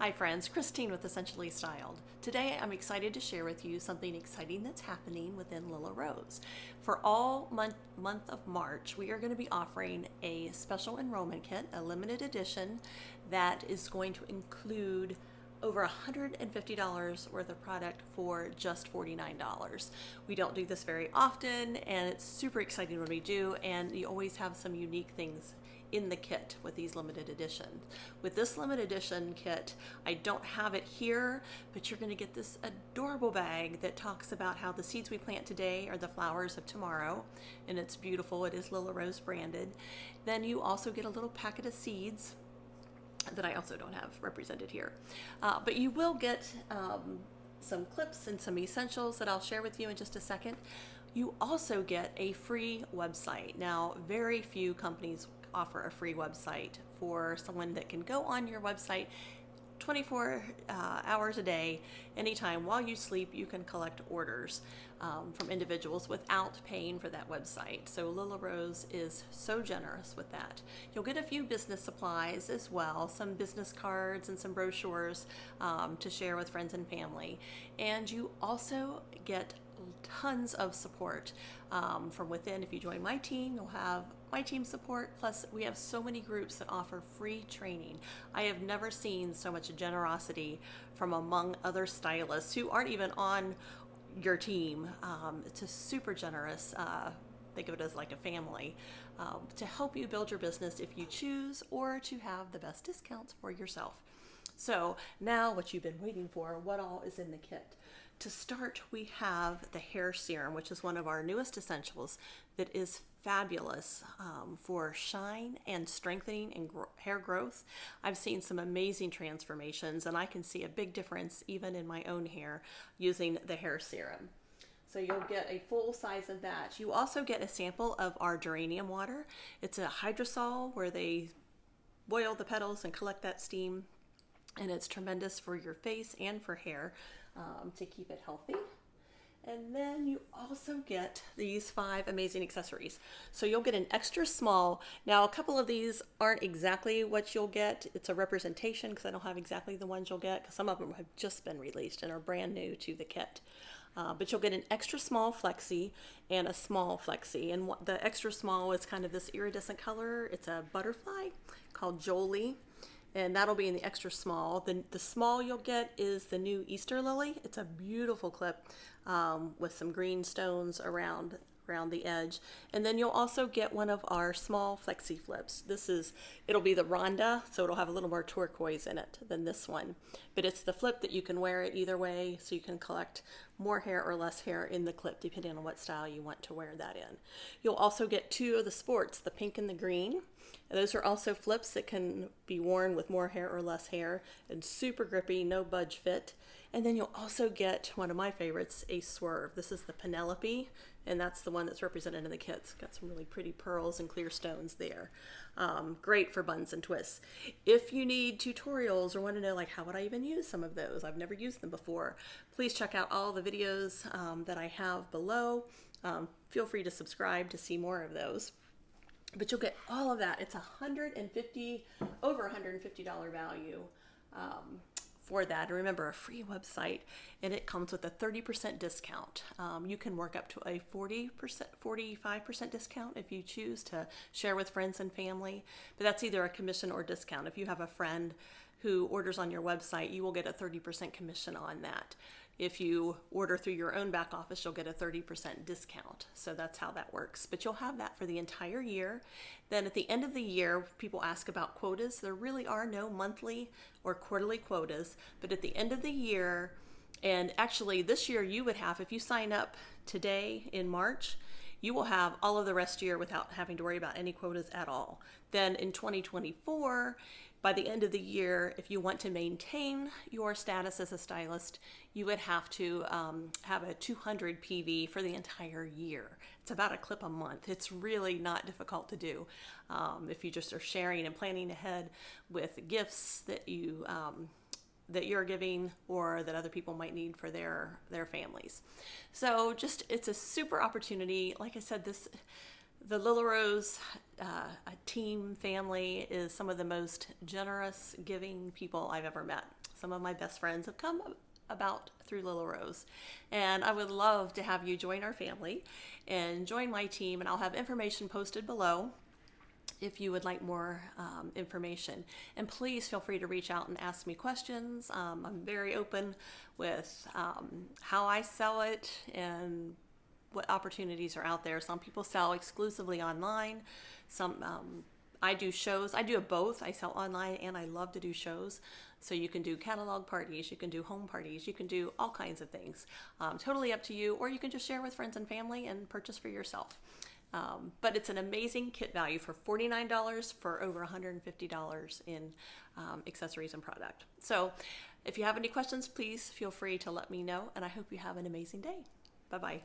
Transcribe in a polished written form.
Hi friends, Christine with Essentially Styled. Today I'm excited to share with you something exciting that's happening within Lilla. For all month of March, we are going to be offering a special enrollment kit, a limited edition that is going to include over $150 worth of product for just $49. We don't do this very often, and it's super exciting when we do, and you always have some unique things in the kit with these limited editions. With this limited edition kit, I don't have it here, but you're going to get this adorable bag that talks about how the seeds we plant today are the flowers of tomorrow, and it's beautiful. It is Lilla branded. Then you also get a little packet of seeds that I also don't have represented here. But you will get some clips and some essentials that I'll share with you in just a second. You also get a free website. Now, very few companies offer a free website for someone that can go on your website 24 hours a day, anytime while you sleep. You can collect orders from individuals without paying for that website. So Lilla is so generous with that. You'll get a few business supplies as well, some business cards and some brochures to share with friends and family. And you also get tons of support from within. If you join my team, you'll have my team support, plus we have so many groups that offer free training. I have never seen so much generosity from among other stylists who aren't even on your team. It's a super generous, think of it as like a family, to help you build your business if you choose, or to have the best discounts for yourself. So now what you've been waiting for, what all is in the kit? To start, we have the hair serum, which is one of our newest essentials that is fabulous for shine and strengthening and hair growth. I've seen some amazing transformations, and I can see a big difference even in my own hair using the hair serum. So you'll get a full size of that. You also get a sample of our Geranium water. It's a hydrosol where they boil the petals and collect that steam, and it's tremendous for your face and for hair to keep it healthy. And then you also get these 5 amazing accessories. So you'll get an extra small. Now, a couple of these aren't exactly what you'll get. It's a representation because I don't have exactly the ones you'll get, because some of them have just been released and are brand new to the kit. But you'll get an extra small flexi and a small flexi. And the extra small is kind of this iridescent color. It's a butterfly called Jolie, and that'll be in the extra small. The small you'll get is the new Easter lily. It's a beautiful clip with some green stones around the edge. And then you'll also get one of our small flexi flips. It'll be the Rhonda, so it'll have a little more turquoise in it than this one. But it's the flip that you can wear it either way, so you can collect more hair or less hair in the clip depending on what style you want to wear that in. You'll also get 2 of the sports, the pink and the green. Those are also flips that can be worn with more hair or less hair, and super grippy, no budge fit. And then you'll also get one of my favorites, a Swerve. This is the Penelope, and that's the one that's represented in the kit. It's got some really pretty pearls and clear stones there. Great for buns and twists. If you need tutorials or want to know, like, how would I even use some of those? I've never used them before. Please check out all the videos that I have below. Feel free to subscribe to see more of those. But you'll get all of that. It's over $150 value for that. And remember, a free website, and it comes with a 30% discount. You can work up to a 45% discount if you choose to share with friends and family. But that's either a commission or discount. If you have a friend who orders on your website, you will get a 30% commission on that. If you order through your own back office, you'll get a 30% discount. So that's how that works. But you'll have that for the entire year. Then at the end of the year, people ask about quotas. There really are no monthly or quarterly quotas. But at the end of the year, and actually this year you would have, if you sign up today in March, you will have all of the rest of the year without having to worry about any quotas at all. Then in 2024, by the end of the year, if you want to maintain your status as a stylist, you would have to have a 200 PV for the entire year. It's about a clip a month. It's really not difficult to do if you just are sharing and planning ahead with gifts that you're giving or that other people might need for their families. So it's a super opportunity. Like I said, The Lilla Rose team family is some of the most generous, giving people I've ever met. Some of my best friends have come about through Lilla Rose, and I would love to have you join our family and join my team, and I'll have information posted below if you would like more information. And please feel free to reach out and ask me questions. I'm very open with how I sell it and what opportunities are out there. Some people sell exclusively online. Some I do shows. I do both. I sell online and I love to do shows. So you can do catalog parties, you can do home parties, you can do all kinds of things. Totally up to you, or you can just share with friends and family and purchase for yourself. But it's an amazing kit value for $49 for over $150 in accessories and product. So if you have any questions, please feel free to let me know, and I hope you have an amazing day. Bye-bye.